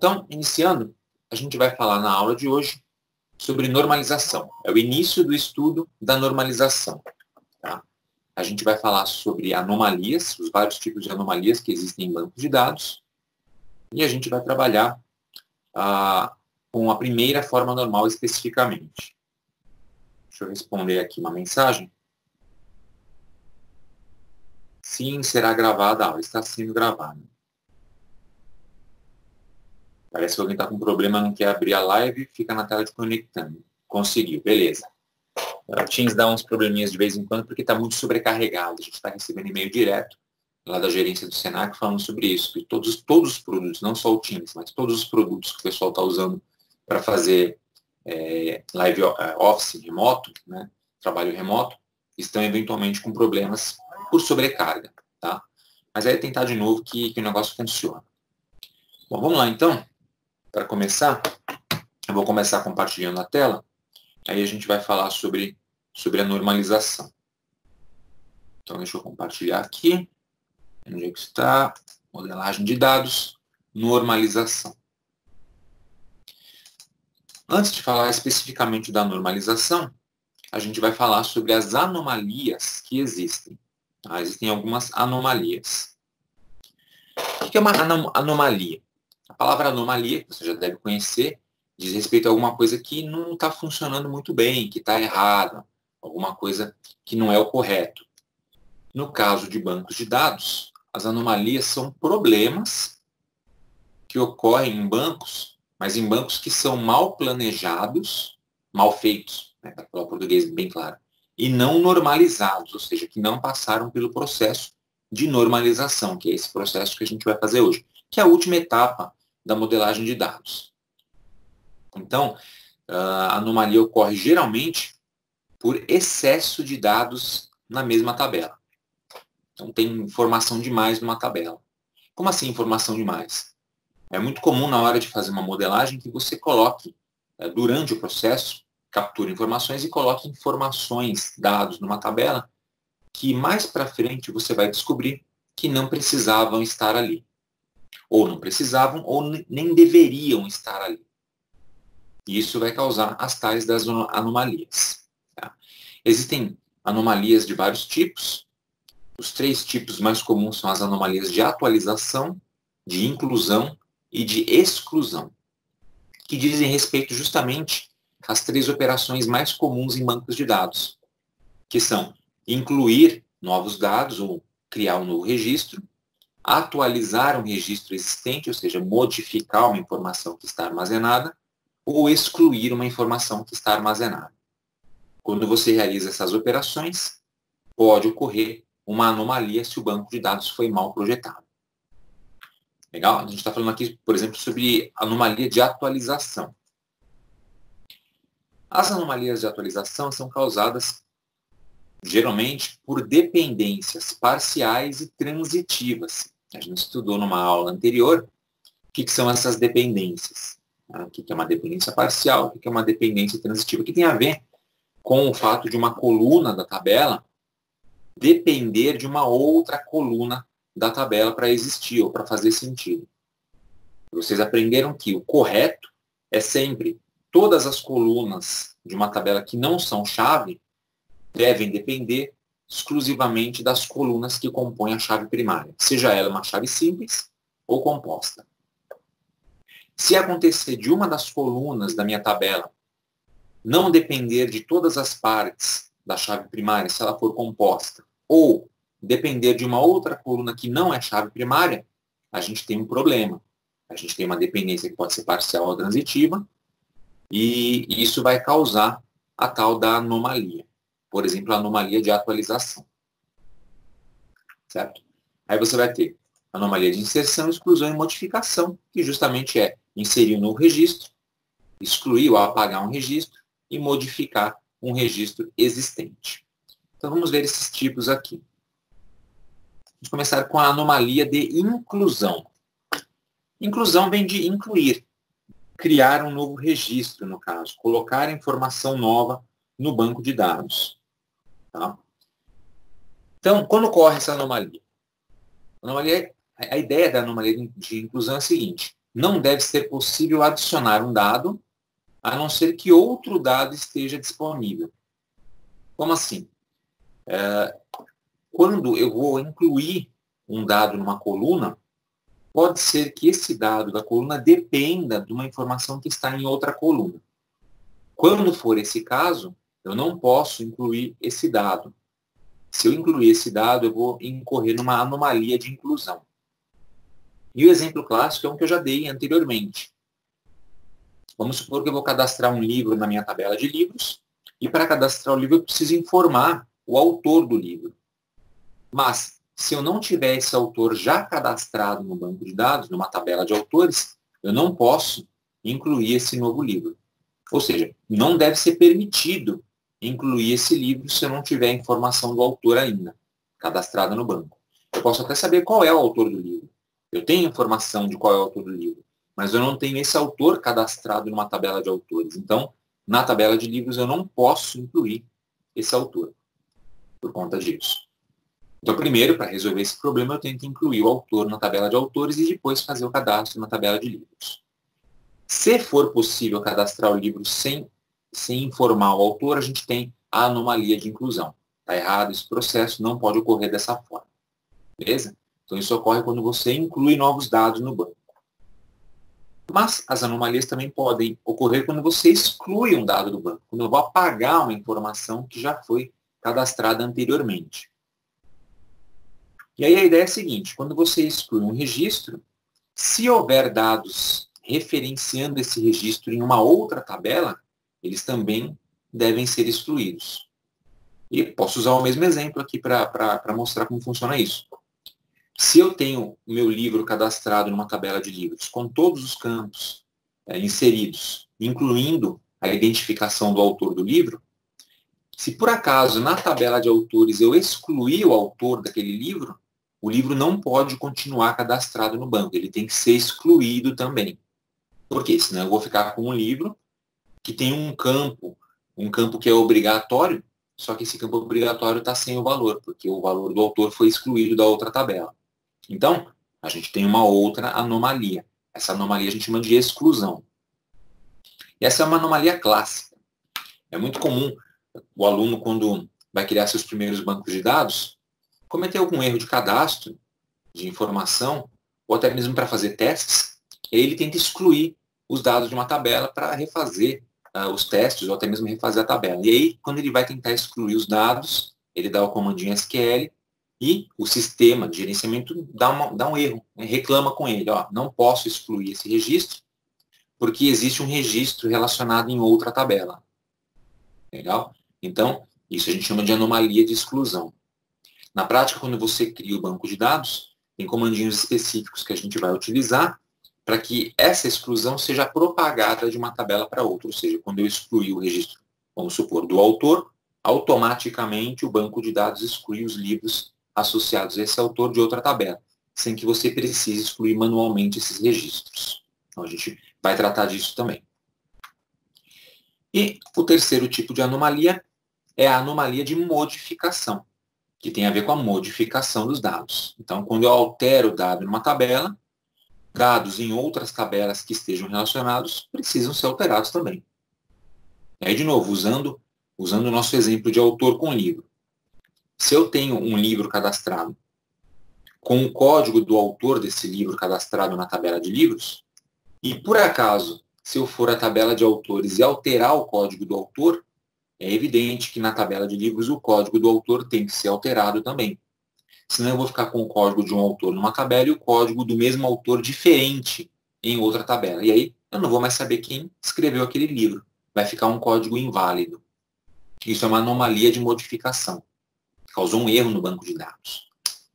então, iniciando, a gente vai falar na aula de hoje sobre normalização. É o início do estudo da normalização. Tá? A gente vai falar sobre anomalias, os vários tipos de anomalias que existem em bancos de dados, e a gente vai trabalhar com a primeira forma normal especificamente. Deixa eu responder aqui uma mensagem. Sim, será gravada a aula. Está sendo gravada. Parece que alguém está com problema, não quer abrir a live, fica na tela de conectando. Conseguiu, beleza. O Teams dá uns probleminhas de vez em quando porque está muito sobrecarregado. A gente está recebendo e-mail direto lá da gerência do Senac falando sobre isso. Que todos os produtos, não só o Teams, mas todos os produtos que o pessoal está usando para fazer live office remoto, né, trabalho remoto, estão eventualmente com problemas por sobrecarga. Tá? Mas aí é tentar de novo que o negócio funciona. Bom, vamos lá então. Para começar, eu vou começar compartilhando a tela, aí a gente vai falar sobre a normalização. Então, deixa eu compartilhar aqui. Onde é que está? Modelagem de dados, normalização. Antes de falar especificamente da normalização, a gente vai falar sobre as anomalias que existem. Tá? Existem algumas anomalias. O que é uma anomalia? A palavra anomalia, que você já deve conhecer, diz respeito a alguma coisa que não está funcionando muito bem, que está errada, alguma coisa que não é o correto. No caso de bancos de dados, as anomalias são problemas que ocorrem em bancos, mas em bancos que são mal planejados, mal feitos, né, para falar o português bem claro, e não normalizados, ou seja, que não passaram pelo processo de normalização, que é esse processo que a gente vai fazer hoje, que é a última etapa da modelagem de dados. Então, a anomalia ocorre geralmente por excesso de dados na mesma tabela. Então, tem informação demais numa tabela. Como assim informação demais? É muito comum na hora de fazer uma modelagem que você coloque, durante o processo, capture informações e coloque informações, dados numa tabela, que mais para frente você vai descobrir que não precisavam estar ali. Ou não precisavam, ou nem deveriam estar ali. E isso vai causar as tais das anomalias. Tá? Existem anomalias de vários tipos. Os 3 tipos mais comuns são as anomalias de atualização, de inclusão e de exclusão, que dizem respeito justamente às 3 operações mais comuns em bancos de dados, que são incluir novos dados ou criar um novo registro, atualizar um registro existente, ou seja, modificar uma informação que está armazenada, ou excluir uma informação que está armazenada. Quando você realiza essas operações, pode ocorrer uma anomalia se o banco de dados foi mal projetado. Legal? A gente está falando aqui, por exemplo, sobre anomalia de atualização. As anomalias de atualização são causadas geralmente por dependências parciais e transitivas. A gente estudou numa aula anterior o que são essas dependências. O que é uma dependência parcial, o que é uma dependência transitiva, que tem a ver com o fato de uma coluna da tabela depender de uma outra coluna da tabela para existir ou para fazer sentido. Vocês aprenderam que o correto é sempre todas as colunas de uma tabela que não são chave devem depender exclusivamente das colunas que compõem a chave primária, seja ela uma chave simples ou composta. Se acontecer de uma das colunas da minha tabela não depender de todas as partes da chave primária, se ela for composta, ou depender de uma outra coluna que não é chave primária, a gente tem um problema. A gente tem uma dependência que pode ser parcial ou transitiva, e isso vai causar a tal da anomalia. Por exemplo, a anomalia de atualização. Certo? Aí você vai ter anomalia de inserção, exclusão e modificação, que justamente é inserir um novo registro, excluir ou apagar um registro e modificar um registro existente. Então vamos ver esses tipos aqui. Vamos começar com a anomalia de inclusão. Inclusão vem de incluir, criar um novo registro, no caso, colocar informação nova no banco de dados. Tá? Então, quando ocorre essa anomalia? A ideia da anomalia de inclusão é a seguinte: não deve ser possível adicionar um dado, a não ser que outro dado esteja disponível. Como assim? Quando eu vou incluir um dado numa coluna, pode ser que esse dado da coluna dependa de uma informação que está em outra coluna. Quando for esse caso, eu não posso incluir esse dado. Se eu incluir esse dado, eu vou incorrer numa anomalia de inclusão. E o exemplo clássico é um que eu já dei anteriormente. Vamos supor que eu vou cadastrar um livro na minha tabela de livros, e para cadastrar o livro eu preciso informar o autor do livro. Mas, se eu não tiver esse autor já cadastrado no banco de dados, numa tabela de autores, eu não posso incluir esse novo livro. Ou seja, não deve ser permitido incluir esse livro se eu não tiver a informação do autor ainda, cadastrada no banco. Eu posso até saber qual é o autor do livro. Eu tenho informação de qual é o autor do livro, mas eu não tenho esse autor cadastrado numa tabela de autores. Então, na tabela de livros, eu não posso incluir esse autor por conta disso. Então, primeiro, para resolver esse problema, eu tenho que incluir o autor na tabela de autores e depois fazer o cadastro na tabela de livros. Se for possível cadastrar o livro sem informar o autor, a gente tem a anomalia de inclusão. Está errado esse processo, não pode ocorrer dessa forma. Beleza? Então, isso ocorre quando você inclui novos dados no banco. Mas as anomalias também podem ocorrer quando você exclui um dado do banco, quando eu vou apagar uma informação que já foi cadastrada anteriormente. E aí a ideia é a seguinte, quando você exclui um registro, se houver dados referenciando esse registro em uma outra tabela, eles também devem ser excluídos. E posso usar o mesmo exemplo aqui para mostrar como funciona isso. Se eu tenho o meu livro cadastrado numa tabela de livros, com todos os campos inseridos, incluindo a identificação do autor do livro, se por acaso na tabela de autores eu excluir o autor daquele livro, o livro não pode continuar cadastrado no banco, ele tem que ser excluído também. Por quê? Senão eu vou ficar com um livro que tem um campo que é obrigatório, só que esse campo obrigatório está sem o valor, porque o valor do autor foi excluído da outra tabela. Então, a gente tem uma outra anomalia. Essa anomalia a gente chama de exclusão. E essa é uma anomalia clássica. É muito comum o aluno, quando vai criar seus primeiros bancos de dados, cometer algum erro de cadastro, de informação, ou até mesmo para fazer testes, e aí ele tenta excluir os dados de uma tabela para refazer os testes, ou até mesmo refazer a tabela. E aí, quando ele vai tentar excluir os dados, ele dá o comandinho SQL, e o sistema de gerenciamento dá um erro, né? Reclama com ele, ó, não posso excluir esse registro, porque existe um registro relacionado em outra tabela. Legal? Então, isso a gente chama de anomalia de exclusão. Na prática, quando você cria o banco de dados, tem comandinhos específicos que a gente vai utilizar para que essa exclusão seja propagada de uma tabela para outra. Ou seja, quando eu excluir o registro, vamos supor, do autor, automaticamente o banco de dados exclui os livros associados a esse autor de outra tabela, sem que você precise excluir manualmente esses registros. Então, a gente vai tratar disso também. E o terceiro tipo de anomalia é a anomalia de modificação, que tem a ver com a modificação dos dados. Então, quando eu altero o dado numa tabela, dados em outras tabelas que estejam relacionados precisam ser alterados também. E aí, de novo, usando o nosso exemplo de autor com livro. Se eu tenho um livro cadastrado com o código do autor desse livro cadastrado na tabela de livros, e por acaso, se eu for à tabela de autores e alterar o código do autor, é evidente que na tabela de livros o código do autor tem que ser alterado também. Senão eu vou ficar com o código de um autor numa tabela e o código do mesmo autor diferente em outra tabela. E aí eu não vou mais saber quem escreveu aquele livro. Vai ficar um código inválido. Isso é uma anomalia de modificação. Causou um erro no banco de dados.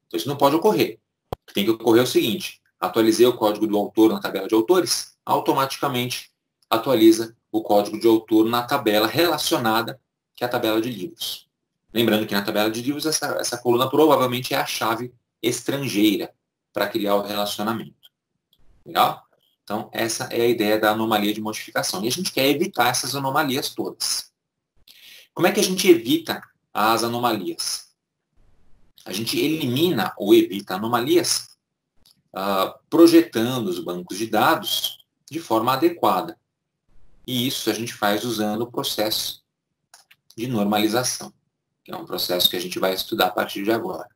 Então isso não pode ocorrer. O que tem que ocorrer é o seguinte: atualizei o código do autor na tabela de autores, automaticamente atualiza o código de autor na tabela relacionada, que é a tabela de livros. Lembrando que na tabela de livros essa coluna provavelmente é a chave estrangeira para criar o relacionamento. Legal? Então, essa é a ideia da anomalia de modificação. E a gente quer evitar essas anomalias todas. Como é que a gente evita as anomalias? A gente elimina ou evita anomalias projetando os bancos de dados de forma adequada. E isso a gente faz usando o processo de normalização, que é um processo que a gente vai estudar a partir de agora.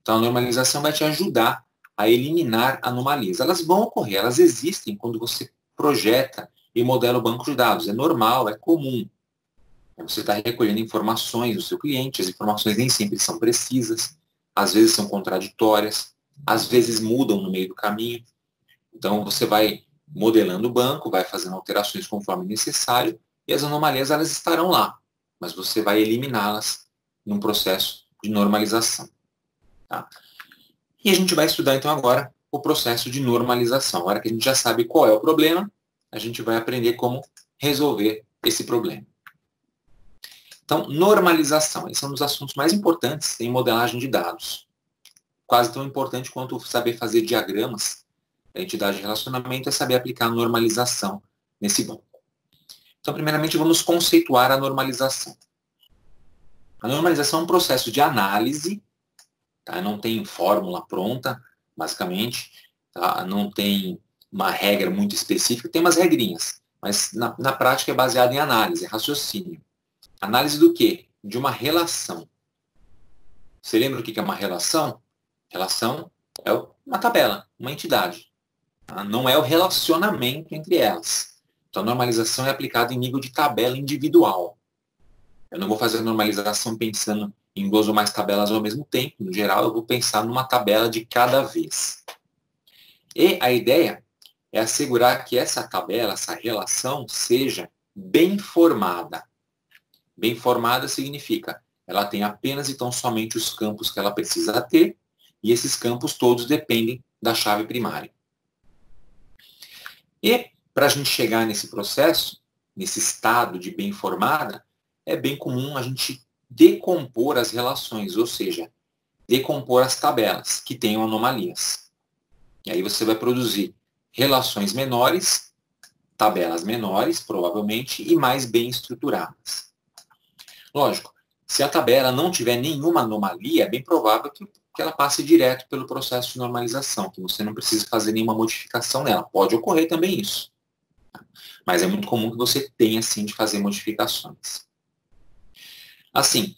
Então, a normalização vai te ajudar a eliminar anomalias. Elas vão ocorrer, elas existem quando você projeta e modela o banco de dados. É normal, é comum. Você está recolhendo informações do seu cliente, as informações nem sempre são precisas, às vezes são contraditórias, às vezes mudam no meio do caminho. Então, você vai modelando o banco, vai fazendo alterações conforme necessário, e as anomalias elas estarão lá, mas você vai eliminá-las num processo de normalização. Tá? E a gente vai estudar, então, agora o processo de normalização. Agora que a gente já sabe qual é o problema, a gente vai aprender como resolver esse problema. Então, normalização. Esse é um dos assuntos mais importantes em modelagem de dados. Quase tão importante quanto saber fazer diagramas da entidade de relacionamento é saber aplicar a normalização nesse banco. Então, primeiramente, vamos conceituar a normalização. A normalização é um processo de análise, tá? Não tem fórmula pronta, basicamente, tá? Não tem uma regra muito específica, tem umas regrinhas, mas na prática é baseado em análise, raciocínio. Análise do quê? De uma relação. Você lembra o que é uma relação? Relação é uma tabela, uma entidade. Tá? Não é o relacionamento entre elas. Então, a normalização é aplicada em nível de tabela individual. Eu não vou fazer a normalização pensando em duas ou mais tabelas ao mesmo tempo. No geral, eu vou pensar numa tabela de cada vez. E a ideia é assegurar que essa tabela, essa relação, seja bem formada. Bem formada significa ela tem apenas e tão somente os campos que ela precisa ter, e esses campos todos dependem da chave primária. E para a gente chegar nesse processo, nesse estado de bem formada, é bem comum a gente decompor as relações, ou seja, decompor as tabelas que tenham anomalias. E aí você vai produzir relações menores, tabelas menores, provavelmente, e mais bem estruturadas. Lógico, se a tabela não tiver nenhuma anomalia, é bem provável que ela passe direto pelo processo de normalização, que você não precisa fazer nenhuma modificação nela. Pode ocorrer também isso. Mas é muito comum que você tenha, sim, de fazer modificações. Assim,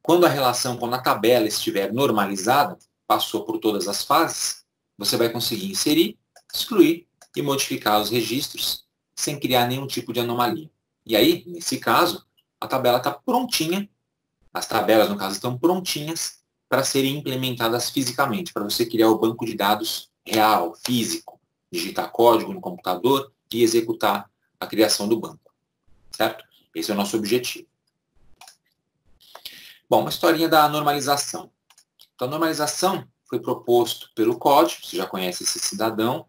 quando a tabela estiver normalizada, passou por todas as fases, você vai conseguir inserir, excluir e modificar os registros sem criar nenhum tipo de anomalia. E aí, nesse caso, a tabela está prontinha, as tabelas, no caso, estão prontinhas para serem implementadas fisicamente, para você criar o banco de dados real, físico, digitar código no computador e executar a criação do banco. Certo? Esse é o nosso objetivo. Bom, uma historinha da normalização. Então, a normalização foi proposto pelo CODE, você já conhece esse cidadão,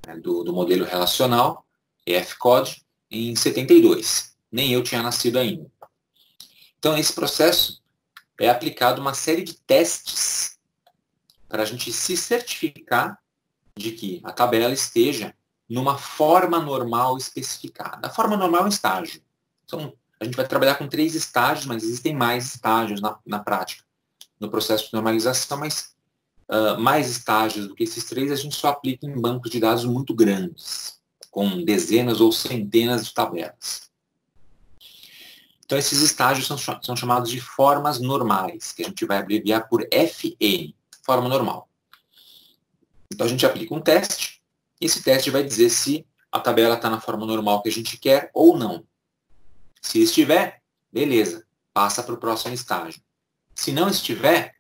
né, do modelo relacional, EF-CODE, em 72. Nem eu tinha nascido ainda. Então, nesse processo é aplicado uma série de testes para a gente se certificar de que a tabela esteja numa forma normal especificada. A forma normal é um estágio. Então, a gente vai trabalhar com 3 estágios, mas existem mais estágios na prática, no processo de normalização, mas mais estágios do que esses 3 a gente só aplica em bancos de dados muito grandes, com dezenas ou centenas de tabelas. Então, esses estágios são chamados de formas normais, que a gente vai abreviar por FN, forma normal. Então, a gente aplica um teste, e esse teste vai dizer se a tabela está na forma normal que a gente quer ou não. Se estiver, beleza, passa para o próximo estágio. Se não estiver,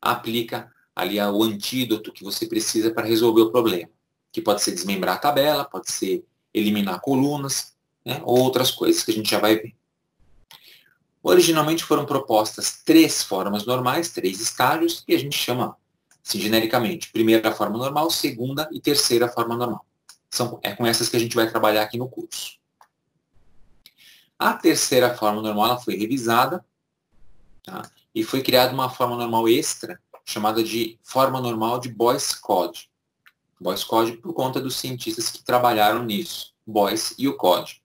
aplica ali o antídoto que você precisa para resolver o problema, que pode ser desmembrar a tabela, pode ser eliminar colunas, né, ou outras coisas que a gente já vai ver. Originalmente foram propostas 3 formas normais, 3 estágios, e a gente chama, assim, genericamente, primeira forma normal, segunda e terceira forma normal. É com essas que a gente vai trabalhar aqui no curso. A terceira forma normal ela foi revisada, tá? E foi criada uma forma normal extra, chamada de forma normal de Boyce-Codd. Boyce-Codd por conta dos cientistas que trabalharam nisso, Boyce e o Codd.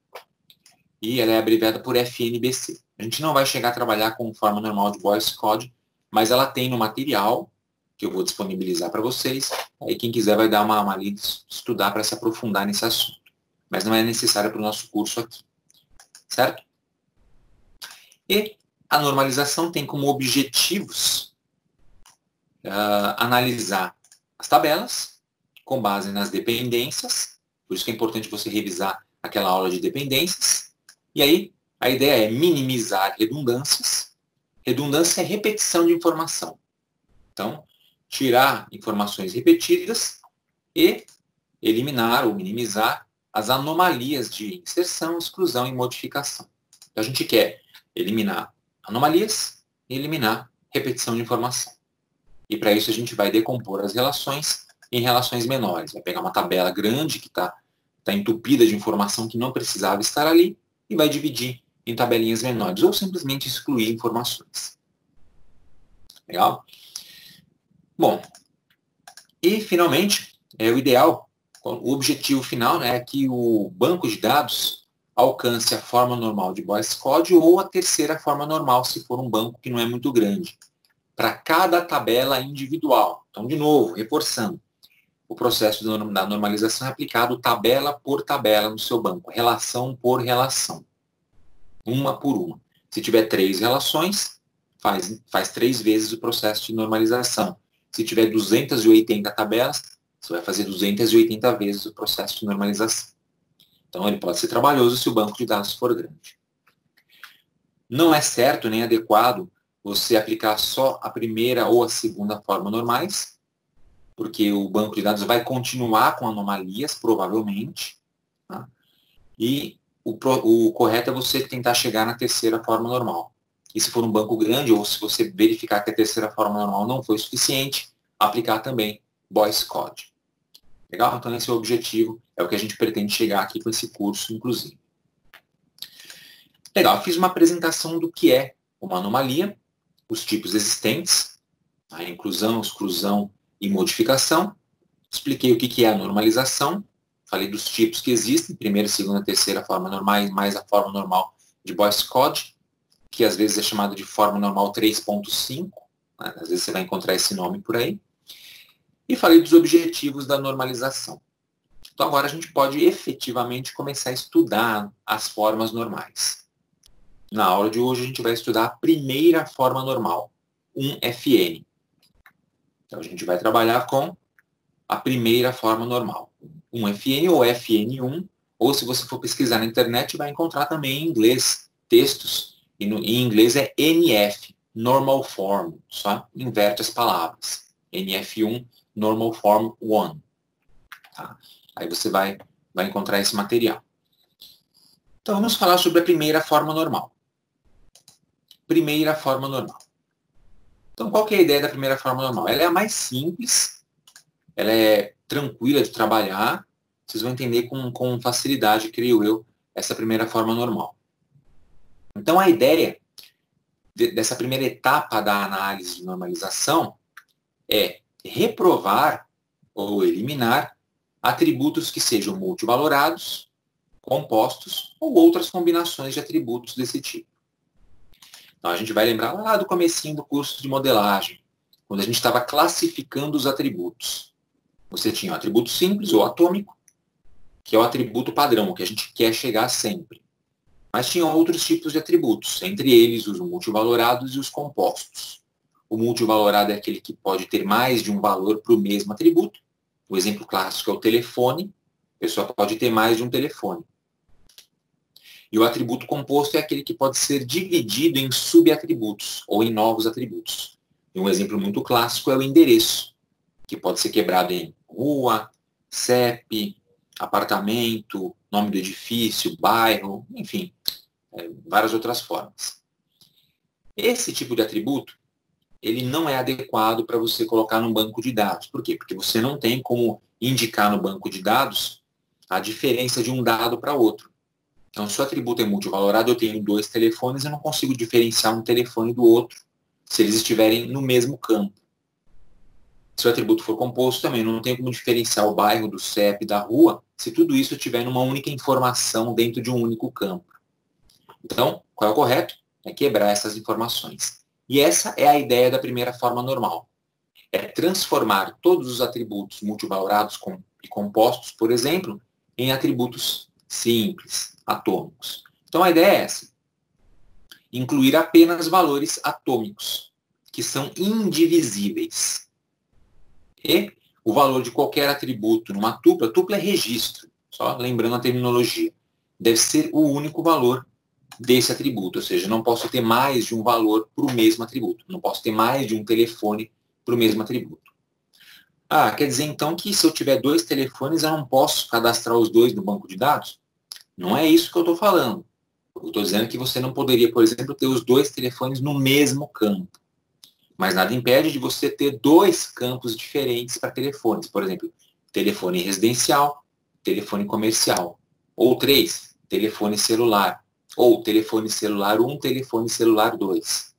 E ela é abreviada por FNBC. A gente não vai chegar a trabalhar com forma normal de Boyce-Codd, mas ela tem no material, que eu vou disponibilizar para vocês, Aí quem quiser vai dar uma lida, estudar para se aprofundar nesse assunto. Mas não é necessário para o nosso curso aqui. Certo? E a normalização tem como objetivos analisar as tabelas com base nas dependências. Por isso que é importante você revisar aquela aula de dependências. E aí, a ideia é minimizar redundâncias. Redundância é repetição de informação. Então, tirar informações repetidas e eliminar ou minimizar as anomalias de inserção, exclusão e modificação. Então, a gente quer eliminar anomalias e eliminar repetição de informação. E para isso a gente vai decompor as relações em relações menores. Vai pegar uma tabela grande que está entupida de informação que não precisava estar ali e vai dividir em tabelinhas menores ou simplesmente excluir informações. Legal? Bom, e finalmente, o ideal, o objetivo final, né, é que o banco de dados alcance a forma normal de Boyce Code ou a terceira forma normal, se for um banco que não é muito grande, para cada tabela individual. Então, de novo, reforçando, o processo da normalização é aplicado tabela por tabela no seu banco, relação por relação, uma por uma. Se tiver 3 relações, faz 3 vezes o processo de normalização. Se tiver 280 tabelas, você vai fazer 280 vezes o processo de normalização. Então, ele pode ser trabalhoso se o banco de dados for grande. Não é certo nem adequado você aplicar só a primeira ou a segunda forma normais, porque o banco de dados vai continuar com anomalias, provavelmente. Tá? E o correto é você tentar chegar na terceira forma normal. E se for um banco grande, ou se você verificar que a terceira forma normal não foi suficiente, aplicar também Boyce Code. Legal? Então, esse é o objetivo, é o que a gente pretende chegar aqui com esse curso, inclusive. Legal, eu fiz uma apresentação do que é uma anomalia, os tipos existentes, a inclusão, exclusão e modificação. Expliquei o que é a normalização, falei dos tipos que existem, primeira, segunda, terceira forma normais, mais a forma normal de Boyce Code, que às vezes é chamado de forma normal 3.5, né? Às vezes você vai encontrar esse nome por aí. E falei dos objetivos da normalização. Então agora a gente pode efetivamente começar a estudar as formas normais. Na aula de hoje a gente vai estudar a primeira forma normal, 1FN. Então a gente vai trabalhar com a primeira forma normal, 1FN ou FN1, ou se você for pesquisar na internet vai encontrar também em inglês textos, e em inglês é NF, Normal Form, só inverte as palavras. NF1, Normal Form 1. Tá? Aí você vai encontrar esse material. Então vamos falar sobre a primeira forma normal. Primeira forma normal. Então qual que é a ideia da primeira forma normal? Ela é a mais simples, ela é tranquila de trabalhar, vocês vão entender com facilidade, creio eu, essa primeira forma normal. Então a ideia dessa primeira etapa da análise de normalização é reprovar ou eliminar atributos que sejam multivalorados, compostos ou outras combinações de atributos desse tipo. Então, a gente vai lembrar lá do comecinho do curso de modelagem, quando a gente estava classificando os atributos. Você tinha o atributo simples ou atômico, que é o atributo padrão, o que a gente quer chegar sempre. Mas tinha outros tipos de atributos, entre eles os multivalorados e os compostos. O multivalorado é aquele que pode ter mais de um valor para o mesmo atributo. O exemplo clássico é o telefone. A pessoa pode ter mais de um telefone. E o atributo composto é aquele que pode ser dividido em subatributos ou em novos atributos. E um exemplo muito clássico é o endereço, que pode ser quebrado em rua, CEP, apartamento, nome do edifício, bairro, enfim, várias outras formas. Esse tipo de atributo, ele não é adequado para você colocar no banco de dados. Por quê? Porque você não tem como indicar no banco de dados a diferença de um dado para outro. Então, se o atributo é multivalorado, eu tenho 2 telefones, eu não consigo diferenciar um telefone do outro se eles estiverem no mesmo campo. Se o atributo for composto, também não tem como diferenciar o bairro do CEP da rua se tudo isso estiver numa única informação dentro de um único campo. Então, qual é o correto? É quebrar essas informações. E essa é a ideia da primeira forma normal. é transformar todos os atributos multivalorados e compostos, por exemplo, em atributos simples, atômicos. Então a ideia é essa. Incluir apenas valores atômicos, que são indivisíveis. E o valor de qualquer atributo numa tupla é registro, só lembrando a terminologia, deve ser o único valor desse atributo, ou seja, não posso ter mais de um valor para o mesmo atributo, não posso ter mais de um telefone para o mesmo atributo. Ah, quer dizer então que se eu tiver 2 telefones, eu não posso cadastrar os 2 no banco de dados? Não é isso que eu estou falando. Eu estou dizendo que você não poderia, por exemplo, ter os 2 telefones no mesmo campo. Mas nada impede de você ter 2 campos diferentes para telefones. Por exemplo, telefone residencial, telefone comercial. Ou 3, telefone celular. Ou telefone celular 1, telefone celular 2.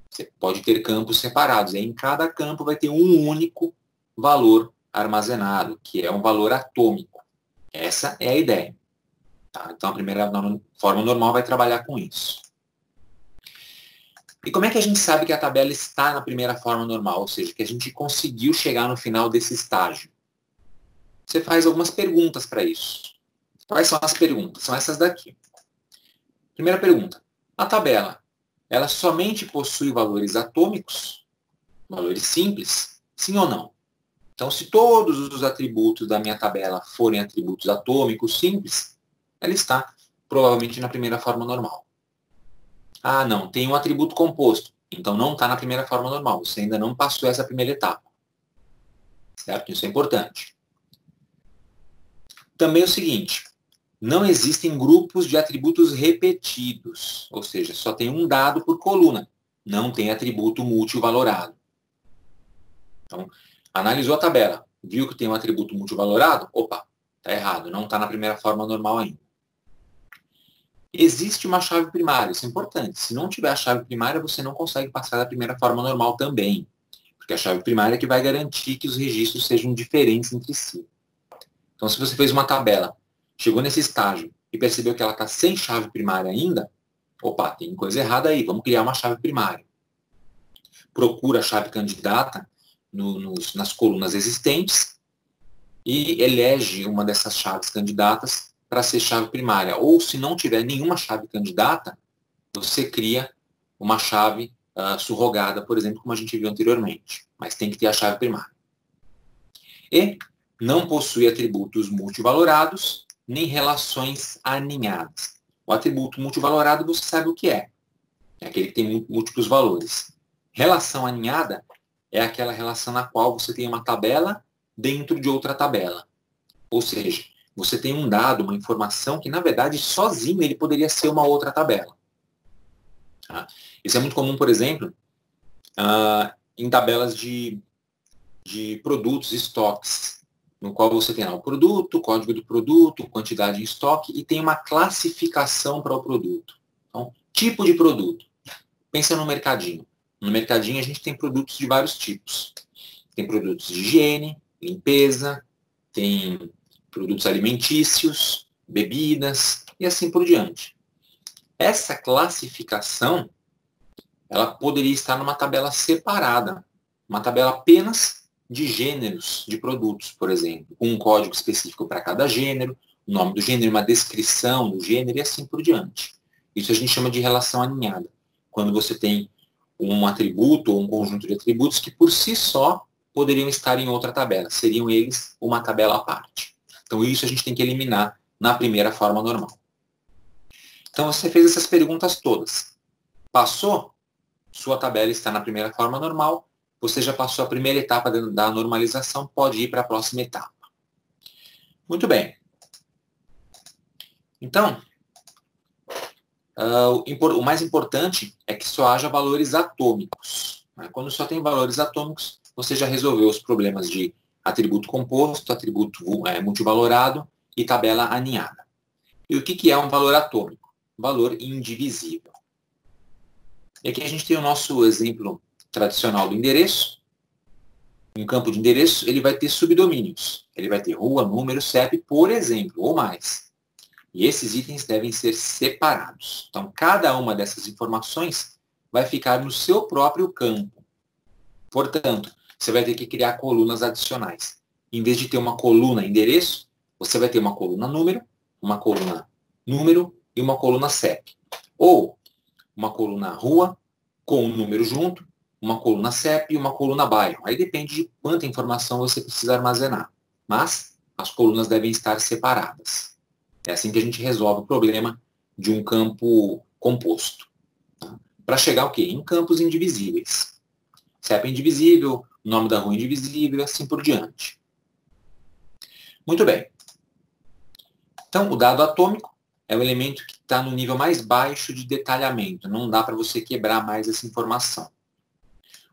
Você pode ter campos separados. E em cada campo vai ter um único valor armazenado, que é um valor atômico. Essa é a ideia. Tá? Então, a primeira forma normal vai trabalhar com isso. E como é que a gente sabe que a tabela está na primeira forma normal? Ou seja, que a gente conseguiu chegar no final desse estágio? Você faz algumas perguntas para isso. Quais são as perguntas? São essas daqui. Primeira pergunta. A tabela, ela somente possui valores atômicos? Valores simples? Sim ou não? Então, se todos os atributos da minha tabela forem atributos atômicos simples, ela está provavelmente na primeira forma normal. Ah, não, tem um atributo composto. Então, não está na primeira forma normal. Você ainda não passou essa primeira etapa. Certo? Isso é importante. Também é o seguinte, não existem grupos de atributos repetidos. Ou seja, só tem um dado por coluna. Não tem atributo multivalorado. Então, analisou a tabela, viu que tem um atributo multivalorado? Opa, está errado, não está na primeira forma normal ainda. Existe uma chave primária, isso é importante. Se não tiver a chave primária, você não consegue passar da primeira forma normal também. Porque a chave primária é que vai garantir que os registros sejam diferentes entre si. Então, se você fez uma tabela, chegou nesse estágio e percebeu que ela está sem chave primária ainda, opa, tem coisa errada aí, vamos criar uma chave primária. Procura a chave candidata nas colunas existentes e elege uma dessas chaves candidatas para ser chave primária. Ou, se não tiver nenhuma chave candidata, você cria uma chave surrogada, por exemplo, como a gente viu anteriormente. Mas tem que ter a chave primária. E não possui atributos multivalorados, nem relações aninhadas. O atributo multivalorado você sabe o que é. É aquele que tem múltiplos valores. Relação aninhada é aquela relação na qual você tem uma tabela dentro de outra tabela. Ou seja, você tem um dado, uma informação que, na verdade, sozinho ele poderia ser uma outra tabela. Tá? Isso é muito comum, por exemplo, em tabelas de produtos, estoques, no qual você tem lá o produto, o código do produto, quantidade em estoque e tem uma classificação para o produto. Então, tipo de produto. Pensa no mercadinho. No mercadinho a gente tem produtos de vários tipos. Tem produtos de higiene, limpeza, tem produtos alimentícios, bebidas e assim por diante. Essa classificação, ela poderia estar numa tabela separada, uma tabela apenas de gêneros de produtos, por exemplo, com um código específico para cada gênero, o nome do gênero, uma descrição do gênero e assim por diante. Isso a gente chama de relação aninhada, quando você tem um atributo ou um conjunto de atributos que por si só poderiam estar em outra tabela, seriam eles uma tabela à parte. Então isso a gente tem que eliminar na primeira forma normal. Então você fez essas perguntas todas. Passou? Sua tabela está na primeira forma normal, você já passou a primeira etapa da normalização, pode ir para a próxima etapa. Muito bem. Então, o mais importante é que só haja valores atômicos. Quando só tem valores atômicos, você já resolveu os problemas de atributo composto, atributo multivalorado e tabela aninhada. E o que é um valor atômico? Valor indivisível. E aqui a gente tem o nosso exemplo tradicional do endereço. Um campo de endereço, ele vai ter subdomínios. Ele vai ter rua, número, CEP, por exemplo, ou mais. E esses itens devem ser separados. Então, cada uma dessas informações vai ficar no seu próprio campo. Portanto, você vai ter que criar colunas adicionais. Em vez de ter uma coluna endereço, você vai ter uma coluna número e uma coluna CEP. Ou uma coluna rua com o número junto, uma coluna CEP e uma coluna bairro. Aí depende de quanta informação você precisa armazenar. Mas as colunas devem estar separadas. É assim que a gente resolve o problema de um campo composto. Para chegar o quê? Em campos indivisíveis. CEP é indivisível, nome da rua é indivisível e assim por diante. Muito bem. Então, o dado atômico é o elemento que está no nível mais baixo de detalhamento. Não dá para você quebrar mais essa informação.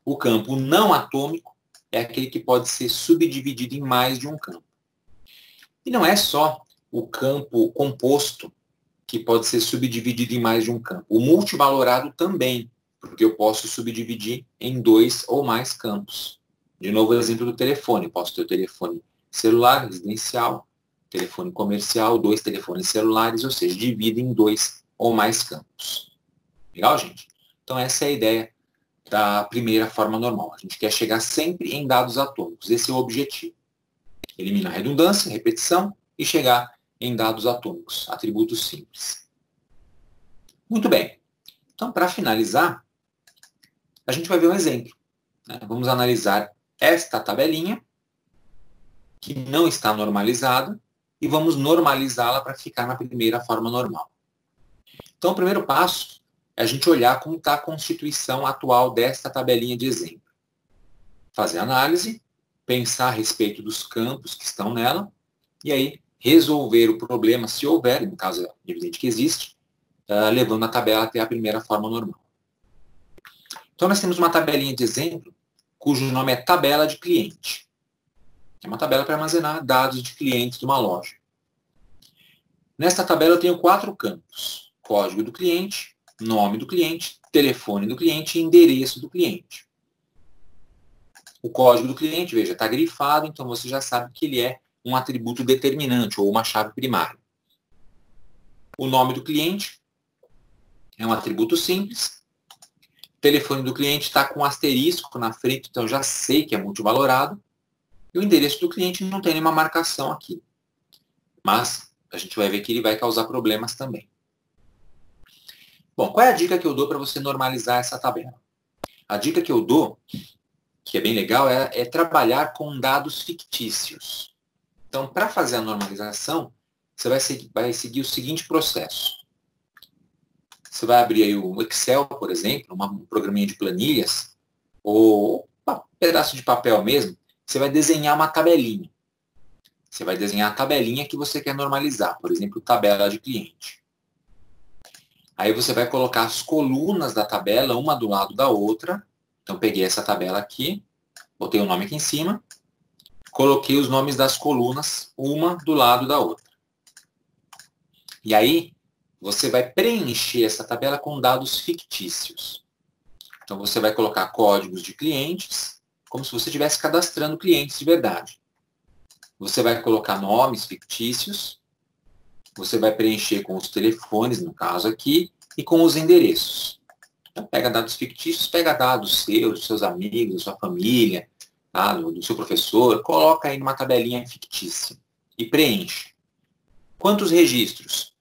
O campo não atômico é aquele que pode ser subdividido em mais de um campo. E não é só o campo composto que pode ser subdividido em mais de um campo. O multivalorado também, porque eu posso subdividir em 2 ou mais campos. De novo, o exemplo do telefone. Eu posso ter o telefone celular, residencial, telefone comercial, 2 telefones celulares, ou seja, divido em 2 ou mais campos. Legal, gente? Então, essa é a ideia da primeira forma normal. A gente quer chegar sempre em dados atômicos. Esse é o objetivo. Eliminar redundância, repetição e chegar em dados atômicos, atributos simples. Muito bem. Então, para finalizar, a gente vai ver um exemplo. Vamos analisar esta tabelinha, que não está normalizada, e vamos normalizá-la para ficar na primeira forma normal. Então, o primeiro passo é a gente olhar como está a constituição atual desta tabelinha de exemplo. Fazer análise, pensar a respeito dos campos que estão nela, e aí resolver o problema, se houver, no caso é evidente que existe, levando a tabela até a primeira forma normal. Então, nós temos uma tabelinha de exemplo, cujo nome é tabela de cliente. É uma tabela para armazenar dados de clientes de uma loja. Nesta tabela eu tenho 4 campos: código do cliente, nome do cliente, telefone do cliente e endereço do cliente. O código do cliente, veja, está grifado, então você já sabe que ele é um atributo determinante ou uma chave primária. O nome do cliente é um atributo simples. O telefone do cliente está com um asterisco na frente, então já sei que é multivalorado. E o endereço do cliente não tem nenhuma marcação aqui. Mas a gente vai ver que ele vai causar problemas também. Bom, qual é a dica que eu dou para você normalizar essa tabela? A dica que eu dou, que é bem legal, é trabalhar com dados fictícios. Então, para fazer a normalização, você vai seguir o seguinte processo. Você vai abrir aí o Excel, por exemplo, um programinha de planilhas, ou um pedaço de papel mesmo. Você vai desenhar uma tabelinha. Você vai desenhar a tabelinha que você quer normalizar, por exemplo, tabela de cliente. Aí você vai colocar as colunas da tabela, uma do lado da outra. Então, peguei essa tabela aqui, botei o nome aqui em cima, coloquei os nomes das colunas, uma do lado da outra. E aí, você vai preencher essa tabela com dados fictícios. Então, você vai colocar códigos de clientes, como se você estivesse cadastrando clientes de verdade. Você vai colocar nomes fictícios, você vai preencher com os telefones, no caso aqui, e com os endereços. Então, pega dados fictícios, pega dados seus, dos seus amigos, da sua família, tá, do seu professor, coloca aí numa tabelinha fictícia e preenche. Quantos registros?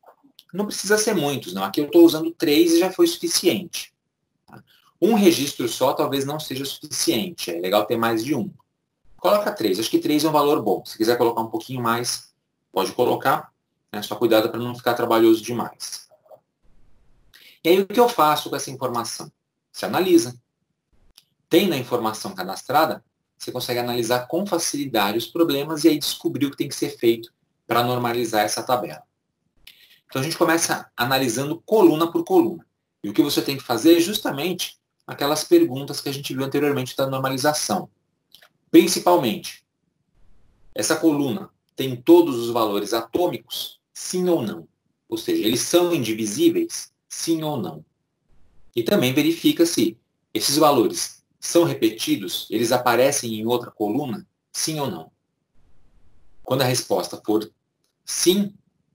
Não precisa ser muitos, não. Aqui eu estou usando 3 e já foi suficiente. Um registro só talvez não seja suficiente. É legal ter mais de um. Coloca 3. Acho que 3 é um valor bom. Se quiser colocar um pouquinho mais, pode colocar. Só cuidado para não ficar trabalhoso demais. E aí o que eu faço com essa informação? Você analisa. Tendo a informação cadastrada, você consegue analisar com facilidade os problemas e aí descobrir o que tem que ser feito para normalizar essa tabela. Então a gente começa analisando coluna por coluna. E o que você tem que fazer é justamente aquelas perguntas que a gente viu anteriormente da normalização. Principalmente, essa coluna tem todos os valores atômicos? Sim ou não? Ou seja, eles são indivisíveis? Sim ou não? E também verifica se esses valores são repetidos, eles aparecem em outra coluna? Sim ou não? Quando a resposta for sim,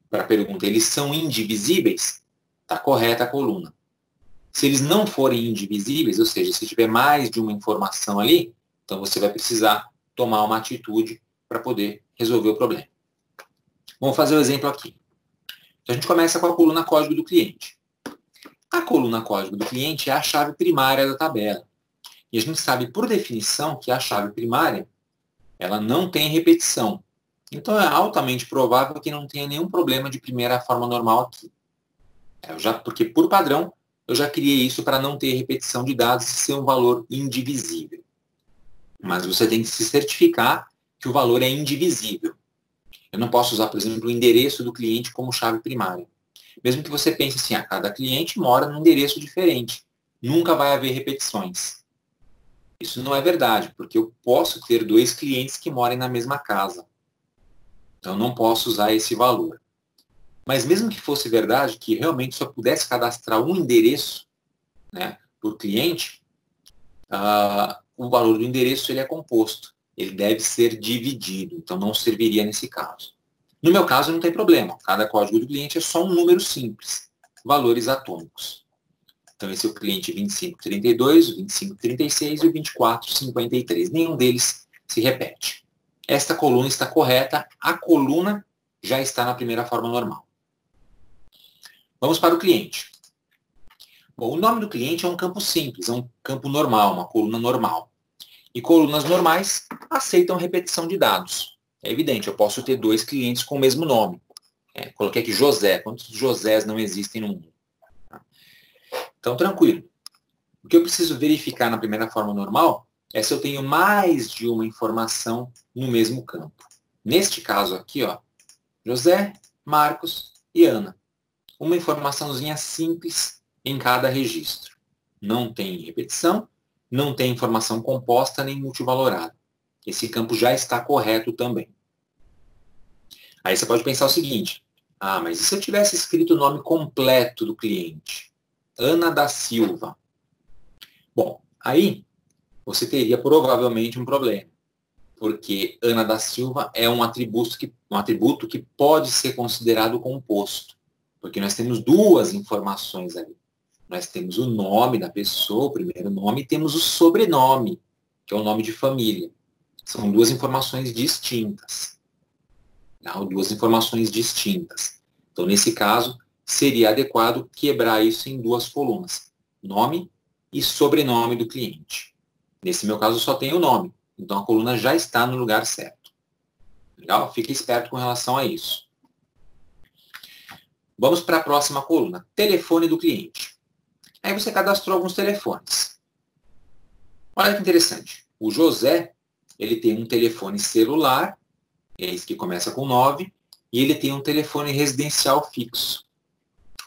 para a pergunta, eles são indivisíveis? Está correta a coluna. Se eles não forem indivisíveis, ou seja, se tiver mais de uma informação ali, Então, você vai precisar tomar uma atitude para poder resolver o problema. Vamos fazer o exemplo aqui. Então, a gente começa com a coluna código do cliente. A coluna código do cliente é a chave primária da tabela. E a gente sabe, por definição, que a chave primária ela não tem repetição. Então, é altamente provável que não tenha nenhum problema de primeira forma normal aqui. Porque, por padrão, eu já criei isso para não ter repetição de dados e ser um valor indivisível. Mas você tem que se certificar que o valor é indivisível. Eu não posso usar, por exemplo, o endereço do cliente como chave primária. Mesmo que você pense assim, cada cliente mora num endereço diferente. Nunca vai haver repetições. Isso não é verdade, porque eu posso ter 2 clientes que morem na mesma casa. Então, eu não posso usar esse valor. Mas mesmo que fosse verdade, que realmente só pudesse cadastrar um endereço, né, por cliente, o valor do endereço ele é composto. Ele deve ser dividido, então não serviria nesse caso. No meu caso, não tem problema. Cada código do cliente é só um número simples, valores atômicos. Então, esse é o cliente 2532, o 2536 e o 2453. Nenhum deles se repete. Esta coluna está correta, a coluna já está na primeira forma normal. Vamos para o cliente. Bom, o nome do cliente é um campo simples, é um campo normal, uma coluna normal. E colunas normais aceitam repetição de dados. É evidente, eu posso ter 2 clientes com o mesmo nome. Coloquei aqui José. Quantos Josés não existem no mundo? Então, tranquilo. O que eu preciso verificar na primeira forma normal é se eu tenho mais de uma informação no mesmo campo. Neste caso aqui, ó, José, Marcos e Ana. Uma informaçãozinha simples em cada registro. Não tem repetição, não tem informação composta nem multivalorada. Esse campo já está correto também. Aí você pode pensar o seguinte, mas e se eu tivesse escrito o nome completo do cliente? Ana da Silva. Bom, aí você teria provavelmente um problema, porque Ana da Silva é um atributo que pode ser considerado composto, porque nós temos 2 informações ali. Nós temos o nome da pessoa, o primeiro nome, e temos o sobrenome, que é o nome de família. São 2 informações distintas. Não, 2 informações distintas. Então, nesse caso, seria adequado quebrar isso em 2 colunas. Nome e sobrenome do cliente. Nesse meu caso, só tem o nome. Então, a coluna já está no lugar certo. Legal? Fique esperto com relação a isso. Vamos para a próxima coluna. Telefone do cliente. Aí você cadastrou alguns telefones. Olha que interessante. O José, ele tem um telefone celular, esse que começa com 9, e ele tem um telefone residencial fixo.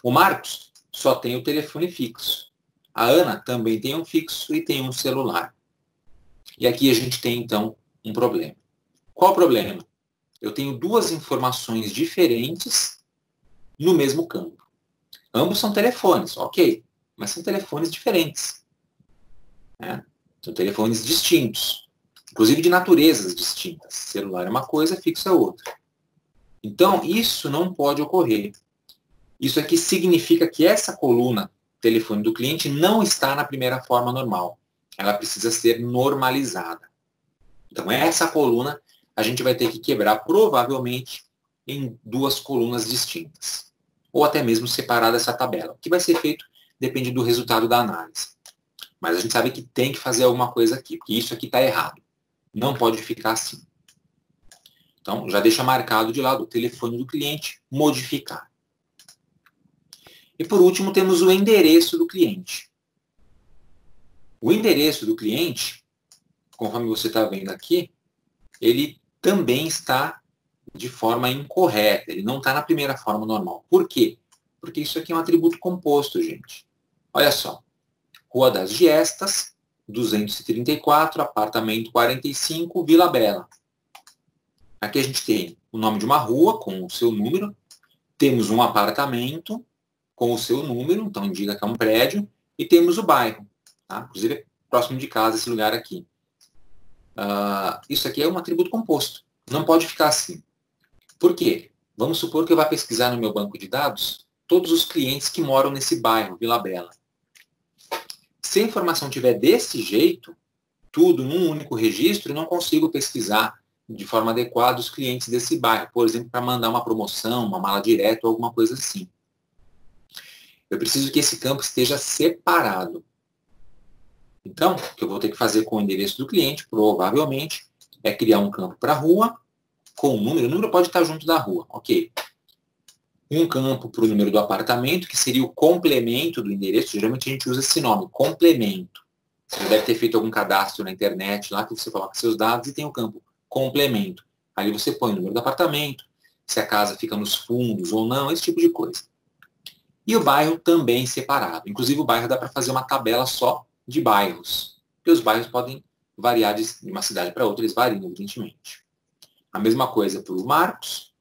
O Marcos só tem o telefone fixo. A Ana também tem um fixo e tem um celular. E aqui a gente tem, então, um problema. Qual o problema? Eu tenho 2 informações diferentes no mesmo campo. Ambos são telefones, ok, mas são telefones diferentes. São telefones distintos, inclusive de naturezas distintas. Celular é uma coisa, fixo é outra. Então, isso não pode ocorrer. Isso aqui significa que essa coluna, telefone do cliente, não está na primeira forma normal. Ela precisa ser normalizada. Então, essa coluna a gente vai ter que quebrar provavelmente em 2 colunas distintas. Ou até mesmo separar dessa tabela. O que vai ser feito depende do resultado da análise. Mas a gente sabe que tem que fazer alguma coisa aqui, porque isso aqui está errado. Não pode ficar assim. Então, já deixa marcado de lado o telefone do cliente, modificar. E por último, temos o endereço do cliente. O endereço do cliente, conforme você está vendo aqui, ele também está de forma incorreta. Ele não está na primeira forma normal. Por quê? Porque isso aqui é um atributo composto, gente. Olha só. Rua das Giestas, 234, apartamento 45, Vila Bela. Aqui a gente tem o nome de uma rua com o seu número. Temos um apartamento com o seu número, então indica que é um prédio. E temos o bairro. Tá? Inclusive, é próximo de casa esse lugar aqui. Isso aqui é um atributo composto. Não pode ficar assim. Por quê? Vamos supor que eu vá pesquisar no meu banco de dados todos os clientes que moram nesse bairro, Vila Bela. Se a informação estiver desse jeito, tudo num único registro, eu não consigo pesquisar de forma adequada os clientes desse bairro. Por exemplo, para mandar uma promoção, uma mala direta ou alguma coisa assim. Eu preciso que esse campo esteja separado. Então, o que eu vou ter que fazer com o endereço do cliente, provavelmente, é criar um campo para a rua, com o número pode estar junto da rua, ok. Um campo para o número do apartamento, que seria o complemento do endereço, geralmente a gente usa esse nome, complemento. Você deve ter feito algum cadastro na internet, lá que você coloca seus dados e tem o campo complemento. Ali você põe o número do apartamento, se a casa fica nos fundos ou não, esse tipo de coisa. E o bairro também separado. Inclusive o bairro dá para fazer uma tabela só de bairros, porque os bairros podem variar de uma cidade para outra, eles variam, evidentemente. A mesma coisa para o Marcos,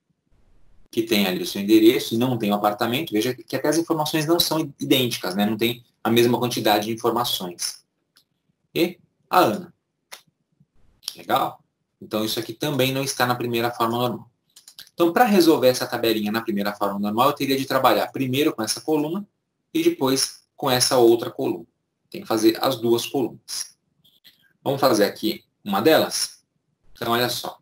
que tem ali o seu endereço e não tem um apartamento. Veja que até as informações não são idênticas, né? Não tem a mesma quantidade de informações. E a Ana. Legal? Então, isso aqui também não está na primeira forma normal. Então, para resolver essa tabelinha na primeira forma normal, eu teria de trabalhar primeiro com essa coluna e depois com essa outra coluna. Tem que fazer as duas colunas. Vamos fazer aqui uma delas? Então, olha só.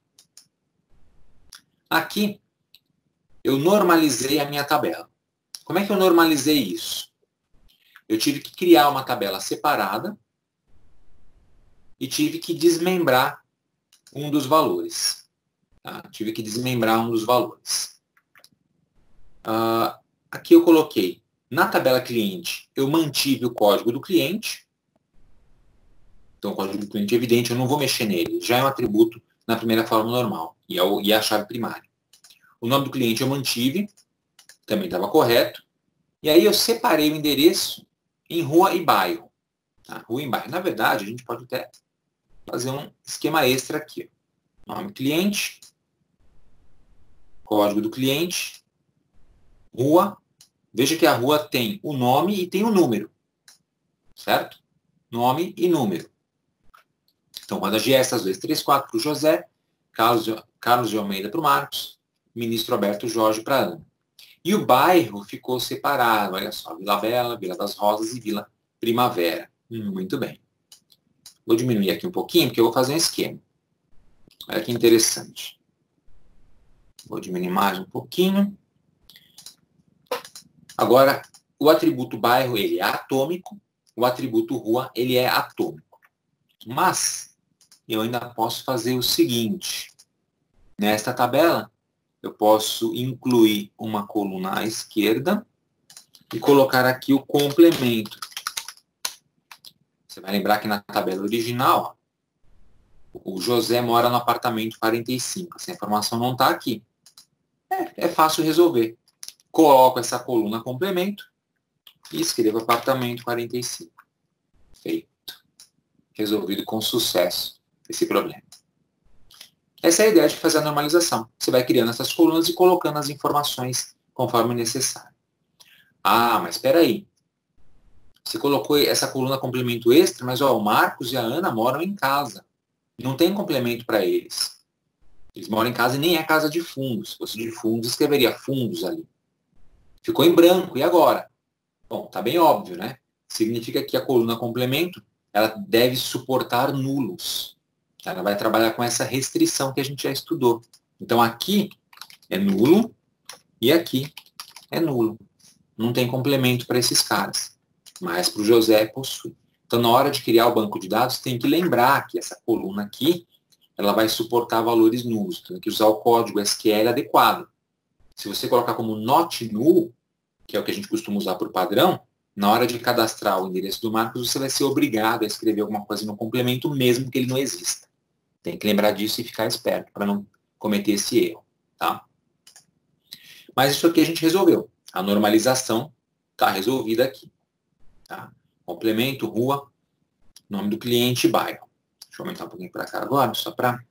Aqui, eu normalizei a minha tabela. Como é que eu normalizei isso? Eu tive que criar uma tabela separada e tive que desmembrar um dos valores. Tá? Tive que desmembrar um dos valores. Aqui eu coloquei, na tabela cliente, eu mantive o código do cliente. Então, o código do cliente é evidente, eu não vou mexer nele. Já é um atributo na primeira forma normal, e é a chave primária. O nome do cliente eu mantive, também estava correto. E aí eu separei o endereço em rua e bairro. Tá? Rua e bairro. Na verdade, a gente pode até fazer um esquema extra aqui. Nome do cliente, código do cliente, rua. Veja que a rua tem o nome e tem o número. Certo? Nome e número. Então, manda GS 234 para o José, Carlos de Almeida para o Marcos, Ministro Alberto Jorge para a Ana. E o bairro ficou separado. Olha só, Vila Bela, Vila das Rosas e Vila Primavera. Muito bem. Vou diminuir aqui um pouquinho, porque eu vou fazer um esquema. Olha que interessante. Vou diminuir mais um pouquinho. Agora, o atributo bairro, ele é atômico. O atributo rua, ele é atômico. Mas, eu ainda posso fazer o seguinte. Nesta tabela, eu posso incluir uma coluna à esquerda e colocar aqui o complemento. Você vai lembrar que na tabela original, o José mora no apartamento 45. Essa informação não está aqui. É fácil resolver. Coloco essa coluna complemento e escrevo apartamento 45. Feito. Resolvido com sucesso esse problema. Essa é a ideia de fazer a normalização. Você vai criando essas colunas e colocando as informações conforme necessário. Ah, mas espera aí. Você colocou essa coluna complemento extra, mas o Marcos e a Ana moram em casa. Não tem complemento para eles. Eles moram em casa e nem é casa de fundos. Se fosse de fundos, escreveria fundos ali. Ficou em branco. E agora? Bom, tá bem óbvio, né? Significa que a coluna complemento, ela deve suportar nulos. Ela vai trabalhar com essa restrição que a gente já estudou. Então, aqui é nulo e aqui é nulo. Não tem complemento para esses caras. Mas para o José possui. Então, na hora de criar o banco de dados, tem que lembrar que essa coluna aqui, ela vai suportar valores nulos. Tem que usar o código SQL adequado. Se você colocar como not null, que é o que a gente costuma usar por padrão, na hora de cadastrar o endereço do Marcos, você vai ser obrigado a escrever alguma coisa no complemento, mesmo que ele não exista. Tem que lembrar disso e ficar esperto para não cometer esse erro. Tá? Mas isso aqui a gente resolveu. A normalização está resolvida aqui. Tá? Complemento, rua, nome do cliente e bairro. Deixa eu aumentar um pouquinho para cá agora, só para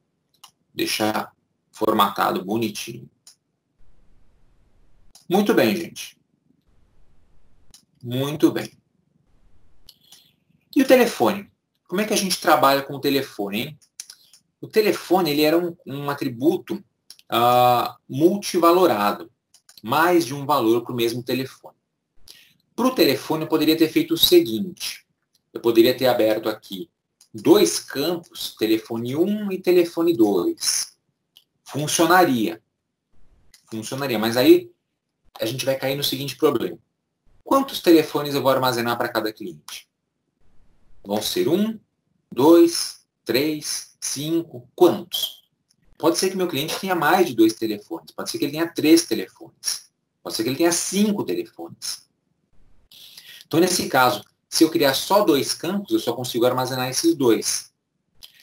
deixar formatado bonitinho. Muito bem, gente. Muito bem. E o telefone? Como é que a gente trabalha com o telefone, hein? O telefone ele era um atributo multivalorado. Mais de um valor para o mesmo telefone. Para o telefone, eu poderia ter feito o seguinte. Eu poderia ter aberto aqui dois campos, telefone 1 e telefone 2. Funcionaria, mas aí a gente vai cair no seguinte problema. Quantos telefones eu vou armazenar para cada cliente? Vão ser 1, 2, 3, 5, quantos? Pode ser que meu cliente tenha mais de 2 telefones, pode ser que ele tenha 3 telefones, pode ser que ele tenha 5 telefones. Então, nesse caso, se eu criar só 2 campos, eu só consigo armazenar esses 2.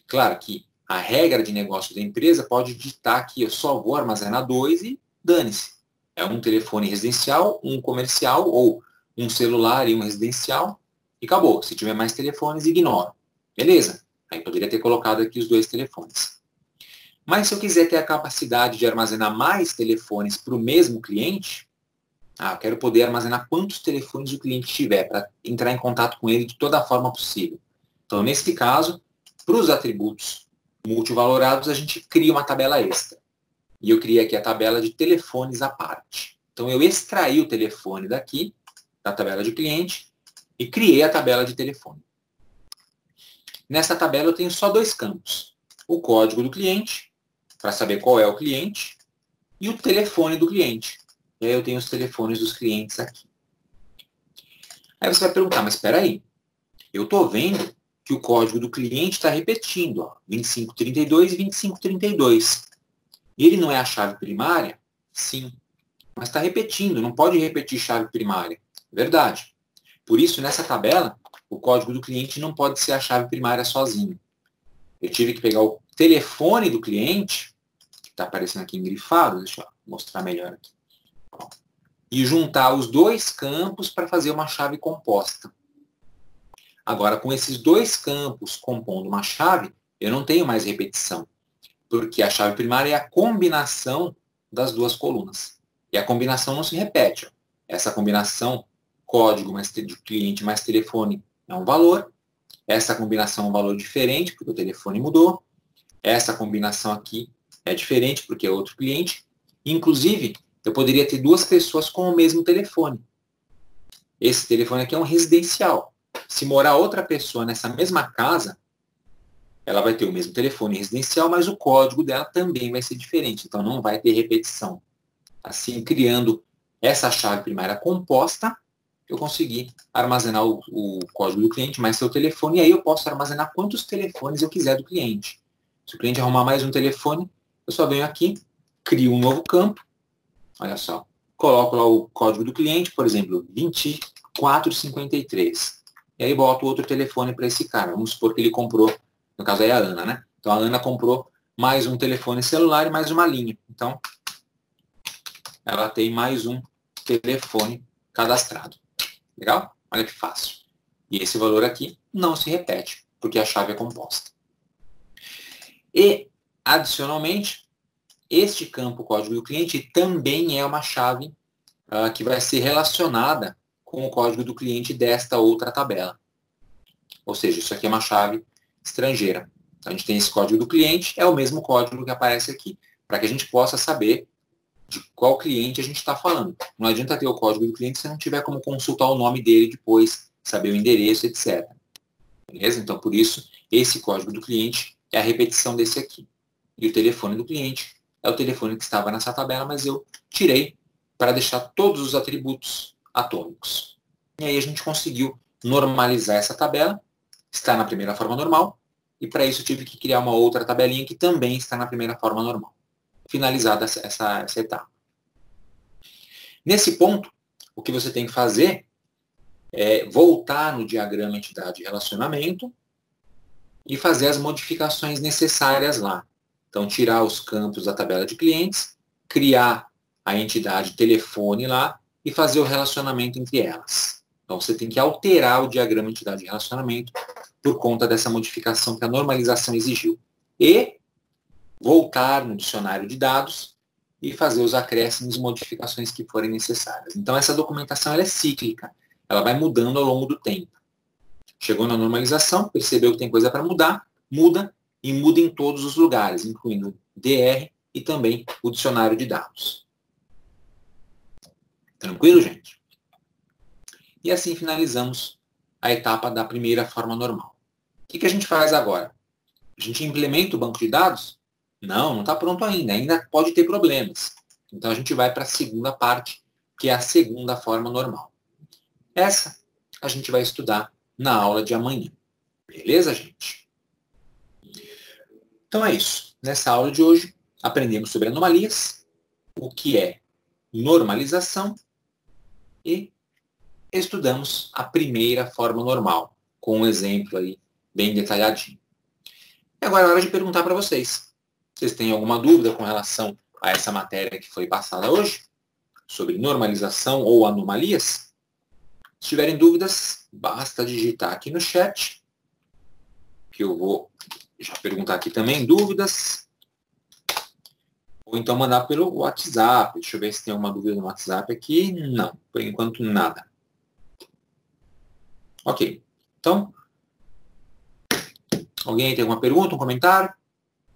Claro que a regra de negócio da empresa pode ditar que eu só vou armazenar 2 e dane-se. É um telefone residencial, um comercial, ou um celular e um residencial, e acabou. Se tiver mais telefones, ignoro. Beleza? Aí poderia ter colocado aqui os 2 telefones. Mas se eu quiser ter a capacidade de armazenar mais telefones para o mesmo cliente, eu quero poder armazenar quantos telefones o cliente tiver para entrar em contato com ele de toda a forma possível. Então, nesse caso, para os atributos multivalorados, a gente cria uma tabela extra. E eu criei aqui a tabela de telefones à parte. Então, eu extraí o telefone daqui, da tabela de cliente, e criei a tabela de telefone. Nessa tabela eu tenho só 2 campos. O código do cliente, para saber qual é o cliente, e o telefone do cliente. E aí eu tenho os telefones dos clientes aqui. Aí você vai perguntar, mas espera aí, eu estou vendo que o código do cliente está repetindo, ó, 2532 e 2532. Ele não é a chave primária? Sim. Mas está repetindo, não pode repetir chave primária. Verdade. Por isso, nessa tabela, o código do cliente não pode ser a chave primária sozinho. Eu tive que pegar o telefone do cliente, que está aparecendo aqui engrifado, deixa eu mostrar melhor aqui, e juntar os 2 campos para fazer uma chave composta. Agora, com esses 2 campos compondo uma chave, eu não tenho mais repetição, porque a chave primária é a combinação das 2 colunas. E a combinação não se repete. Ó. Essa combinação, código mais de cliente mais telefone, é um valor. Essa combinação é um valor diferente, porque o telefone mudou. Essa combinação aqui é diferente, porque é outro cliente. Inclusive, eu poderia ter 2 pessoas com o mesmo telefone. Esse telefone aqui é um residencial. Se morar outra pessoa nessa mesma casa, ela vai ter o mesmo telefone residencial, mas o código dela também vai ser diferente. Então, não vai ter repetição. Assim, criando essa chave primária composta, eu consegui armazenar o código do cliente mais seu telefone, e aí eu posso armazenar quantos telefones eu quiser do cliente. Se o cliente arrumar mais um telefone, eu só venho aqui, crio um novo campo, olha só, coloco lá o código do cliente, por exemplo, 2453. E aí boto outro telefone para esse cara. Vamos supor que ele comprou, no caso aí a Ana, né? Então a Ana comprou mais um telefone celular e mais uma linha. Então, ela tem mais um telefone cadastrado. Legal? Olha que fácil. E esse valor aqui não se repete, porque a chave é composta. E, adicionalmente, este campo código do cliente também é uma chave que vai ser relacionada com o código do cliente desta outra tabela. Ou seja, isso aqui é uma chave estrangeira. Então, a gente tem esse código do cliente, é o mesmo código que aparece aqui, para que a gente possa saber de qual cliente a gente está falando. Não adianta ter o código do cliente se não tiver como consultar o nome dele depois, saber o endereço, etc. Beleza? Então, por isso, esse código do cliente é a repetição desse aqui. E o telefone do cliente é o telefone que estava nessa tabela, mas eu tirei para deixar todos os atributos atômicos. E aí a gente conseguiu normalizar essa tabela, está na primeira forma normal, e para isso eu tive que criar uma outra tabelinha que também está na primeira forma normal. Finalizada essa etapa. Nesse ponto, o que você tem que fazer é voltar no diagrama entidade-relacionamento e fazer as modificações necessárias lá. Então, tirar os campos da tabela de clientes, criar a entidade telefone lá e fazer o relacionamento entre elas. Então, você tem que alterar o diagrama entidade-relacionamento por conta dessa modificação que a normalização exigiu. E voltar no dicionário de dados e fazer os acréscimos e modificações que forem necessárias. Então, essa documentação ela é cíclica, ela vai mudando ao longo do tempo. Chegou na normalização, percebeu que tem coisa para mudar, muda e muda em todos os lugares, incluindo o DR e também o dicionário de dados. Tranquilo, gente? E assim finalizamos a etapa da primeira forma normal. que a gente faz agora? A gente implementa o banco de dados? Não está pronto ainda pode ter problemas. Então a gente vai para a segunda parte, que é a segunda forma normal. Essa a gente vai estudar na aula de amanhã. Beleza, gente? Então é isso. Nessa aula de hoje, aprendemos sobre anomalias, o que é normalização e estudamos a primeira forma normal, com um exemplo aí bem detalhadinho. E agora é hora de perguntar para vocês. Vocês têm alguma dúvida com relação a essa matéria que foi passada hoje? Sobre normalização ou anomalias? Se tiverem dúvidas, basta digitar aqui no chat, que eu vou já perguntar aqui também, dúvidas. Ou então mandar pelo WhatsApp. Deixa eu ver se tem alguma dúvida no WhatsApp aqui. Não, por enquanto nada. Ok. Então, alguém aí tem alguma pergunta, um comentário?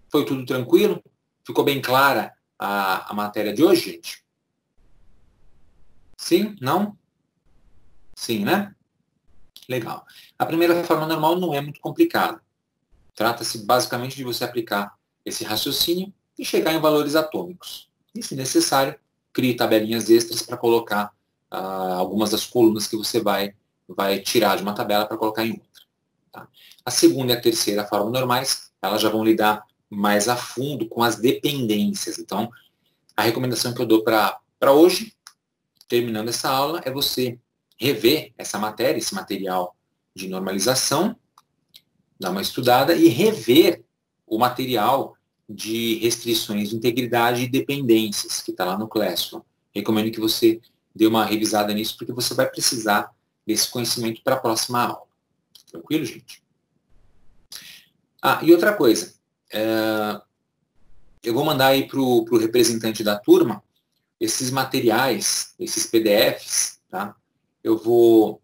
Foi tudo tranquilo? Ficou bem clara a matéria de hoje, gente? Sim? Não? Sim, né? Legal. A primeira forma normal não é muito complicada. Trata-se basicamente de você aplicar esse raciocínio e chegar em valores atômicos. E, se necessário, crie tabelinhas extras para colocar algumas das colunas que você vai tirar de uma tabela para colocar em outra. Tá? A segunda e a terceira forma normais, elas já vão lidar mais a fundo com as dependências. Então, a recomendação que eu dou para hoje, terminando essa aula, é você rever essa matéria, esse material de normalização, dar uma estudada e rever o material de restrições de integridade e dependências, que está lá no Classroom. Recomendo que você dê uma revisada nisso, porque você vai precisar desse conhecimento para a próxima aula. Tranquilo, gente? E outra coisa. Eu vou mandar aí para o representante da turma esses materiais, esses PDFs, tá? Eu vou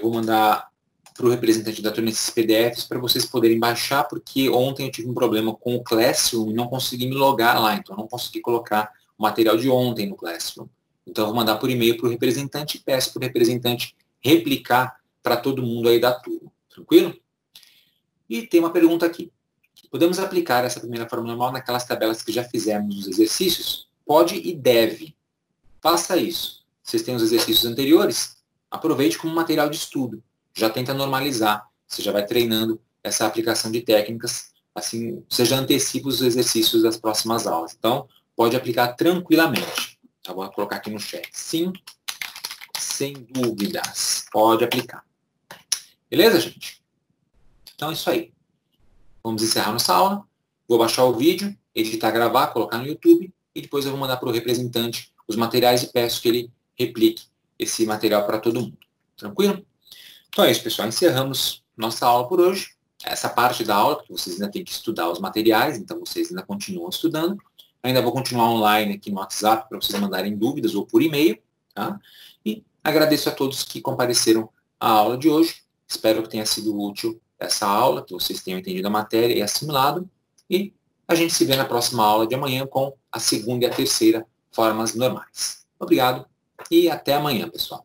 mandar para o representante da turma esses PDFs para vocês poderem baixar, porque ontem eu tive um problema com o Classroom e não consegui me logar lá, então eu não consegui colocar o material de ontem no Classroom. Então eu vou mandar por e-mail para o representante e peço para o representante replicar para todo mundo aí da turma. Tranquilo? E tem uma pergunta aqui. Podemos aplicar essa primeira forma normal naquelas tabelas que já fizemos nos exercícios? Pode e deve. Faça isso. Vocês têm os exercícios anteriores? Aproveite como material de estudo. Já tenta normalizar. Você já vai treinando essa aplicação de técnicas. Assim, você já antecipa os exercícios das próximas aulas. Então, pode aplicar tranquilamente. Eu vou colocar aqui no chat. Sim, sem dúvidas. Pode aplicar. Beleza, gente? Então, é isso aí. Vamos encerrar nossa aula. Vou baixar o vídeo, editar, gravar, colocar no YouTube. E depois eu vou mandar para o representante os materiais e peço que ele replique esse material para todo mundo. Tranquilo? Então é isso, pessoal. Encerramos nossa aula por hoje. Essa parte da aula, porque vocês ainda têm que estudar os materiais, então vocês ainda continuam estudando. Ainda vou continuar online aqui no WhatsApp para vocês mandarem dúvidas ou por e-mail. Tá? E agradeço a todos que compareceram à aula de hoje. Espero que tenha sido útil essa aula, que vocês tenham entendido a matéria e assimilado. E a gente se vê na próxima aula de amanhã com a segunda e a terceira formas normais. Obrigado e até amanhã, pessoal.